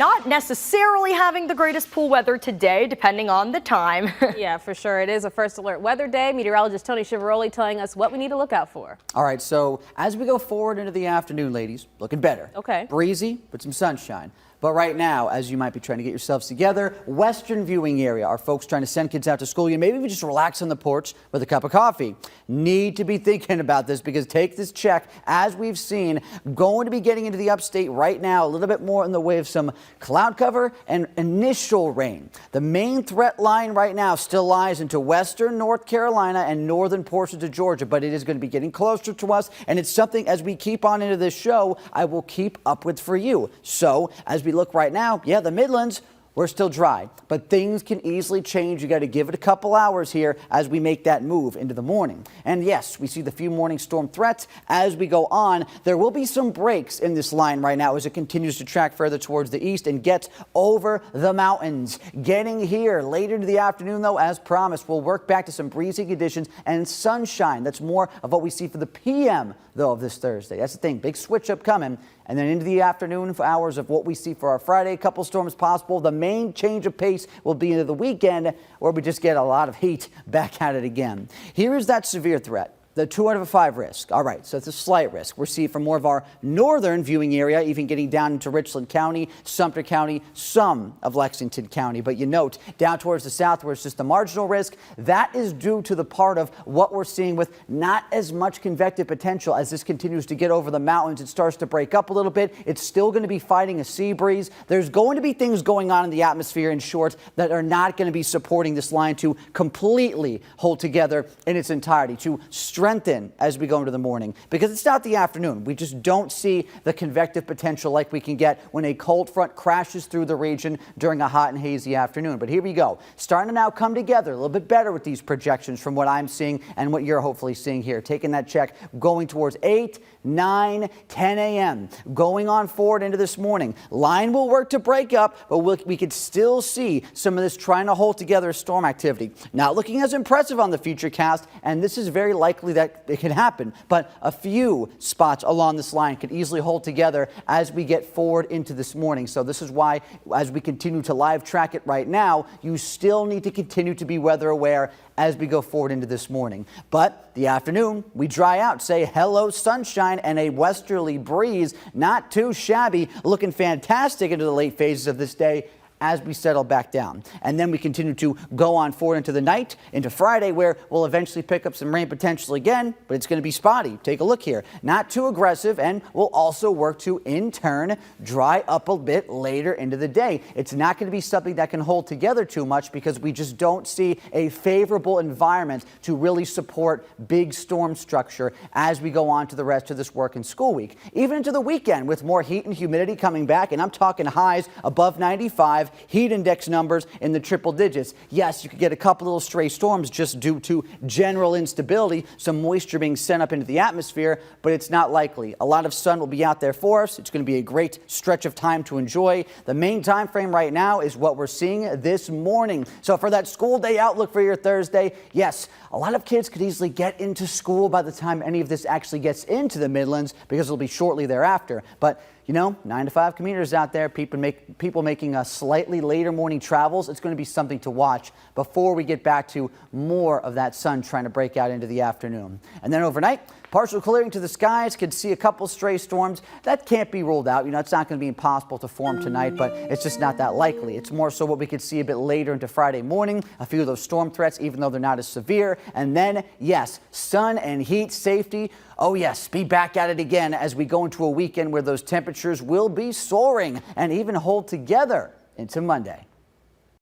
Not necessarily having the greatest pool weather today, depending on the time. Yeah, for sure. It is a first alert weather day. Meteorologist Tony Chiavaroli telling us what we need to look out for. All right, so as we go forward into the afternoon, ladies, looking better. Okay. Breezy, but some sunshine. But right now, as you might be trying to get yourselves together, western viewing area, our folks trying to send kids out to school, you maybe even just relax on the porch with a cup of coffee. Need to be thinking about this because take this check, as we've seen, going to be getting into the upstate right now, a little bit more in the way of some cloud cover and initial rain. The main threat line right now still lies into western North Carolina and northern portions of Georgia, but it is going to be getting closer to us, and it's something as we keep on into this show, I will keep up with for you. So as we look right now, yeah, the Midlands, we're still dry, but things can easily change. You got to give it a couple hours here as we make that move into the morning. And yes, we see the few morning storm threats as we go on. There will be some breaks in this line right now as it continues to track further towards the east and gets over the mountains. Getting here later into the afternoon, though, as promised, we'll work back to some breezy conditions and sunshine. That's more of what we see for the PM, though, of this Thursday. That's the thing. Big switch up coming. And then into the afternoon hours of what we see for our Friday, a couple storms possible. The main change of pace will be into the weekend where we just get a lot of heat back at it again. Here is that severe threat. The 2 out of 5 risk. All right, so it's a slight risk. We're seeing from more of our northern viewing area, even getting down into Richland County, Sumter County, some of Lexington County. But you note down towards the south where it's just a marginal risk, that is due to the part of what we're seeing with not as much convective potential as this continues to get over the mountains. It starts to break up a little bit. It's still going to be fighting a sea breeze. There's going to be things going on in the atmosphere, in short, that are not going to be supporting this line to completely hold together in its entirety, to strengthen as we go into the morning, because it's not the afternoon. We just don't see the convective potential like we can get when a cold front crashes through the region during a hot and hazy afternoon. But here we go. Starting to now come together a little bit better with these projections from what I'm seeing and what you're hopefully seeing here. Taking that check, going towards 8, 9, 10 a.m. Going on forward into this morning. Line will work to break up, but we could still see some of this trying to hold together storm activity. Not looking as impressive on the Futurecast, and this is very likely that it can happen, but a few spots along this line could easily hold together as we get forward into this morning. So this is why, as we continue to live track it right now, you still need to continue to be weather aware as we go forward into this morning. But the afternoon, we dry out, say hello sunshine and a westerly breeze. Not too shabby, looking fantastic into the late phases of this day as we settle back down. And then we continue to go on forward into the night, into Friday, where we'll eventually pick up some rain potential again, but it's going to be spotty. Take a look here. Not too aggressive, and we'll also work to, in turn, dry up a bit later into the day. It's not going to be something that can hold together too much because we just don't see a favorable environment to really support big storm structure as we go on to the rest of this work and school week. Even into the weekend with more heat and humidity coming back, and I'm talking highs above 95, heat index numbers in the triple digits. Yes, you could get a couple little stray storms just due to general instability, some moisture being sent up into the atmosphere, but it's not likely. A lot of sun will be out there for us. It's going to be a great stretch of time to enjoy. The main time frame right now is what we're seeing this morning. So for that school day outlook for your Thursday, yes, a lot of kids could easily get into school by the time any of this actually gets into the Midlands because it'll be shortly thereafter. But you know, 9 to 5 commuters out there, people making slightly later morning travels. It's going to be something to watch before we get back to more of that sun trying to break out into the afternoon. And then overnight, partial clearing to the skies. Could see a couple stray storms. That can't be ruled out. You know, it's not going to be impossible to form tonight, but it's just not that likely. It's more so what we could see a bit later into Friday morning. A few of those storm threats, even though they're not as severe. And then, yes, sun and heat safety. Oh yes, be back at it again as we go into a weekend where those temperatures will be soaring and even hold together into Monday.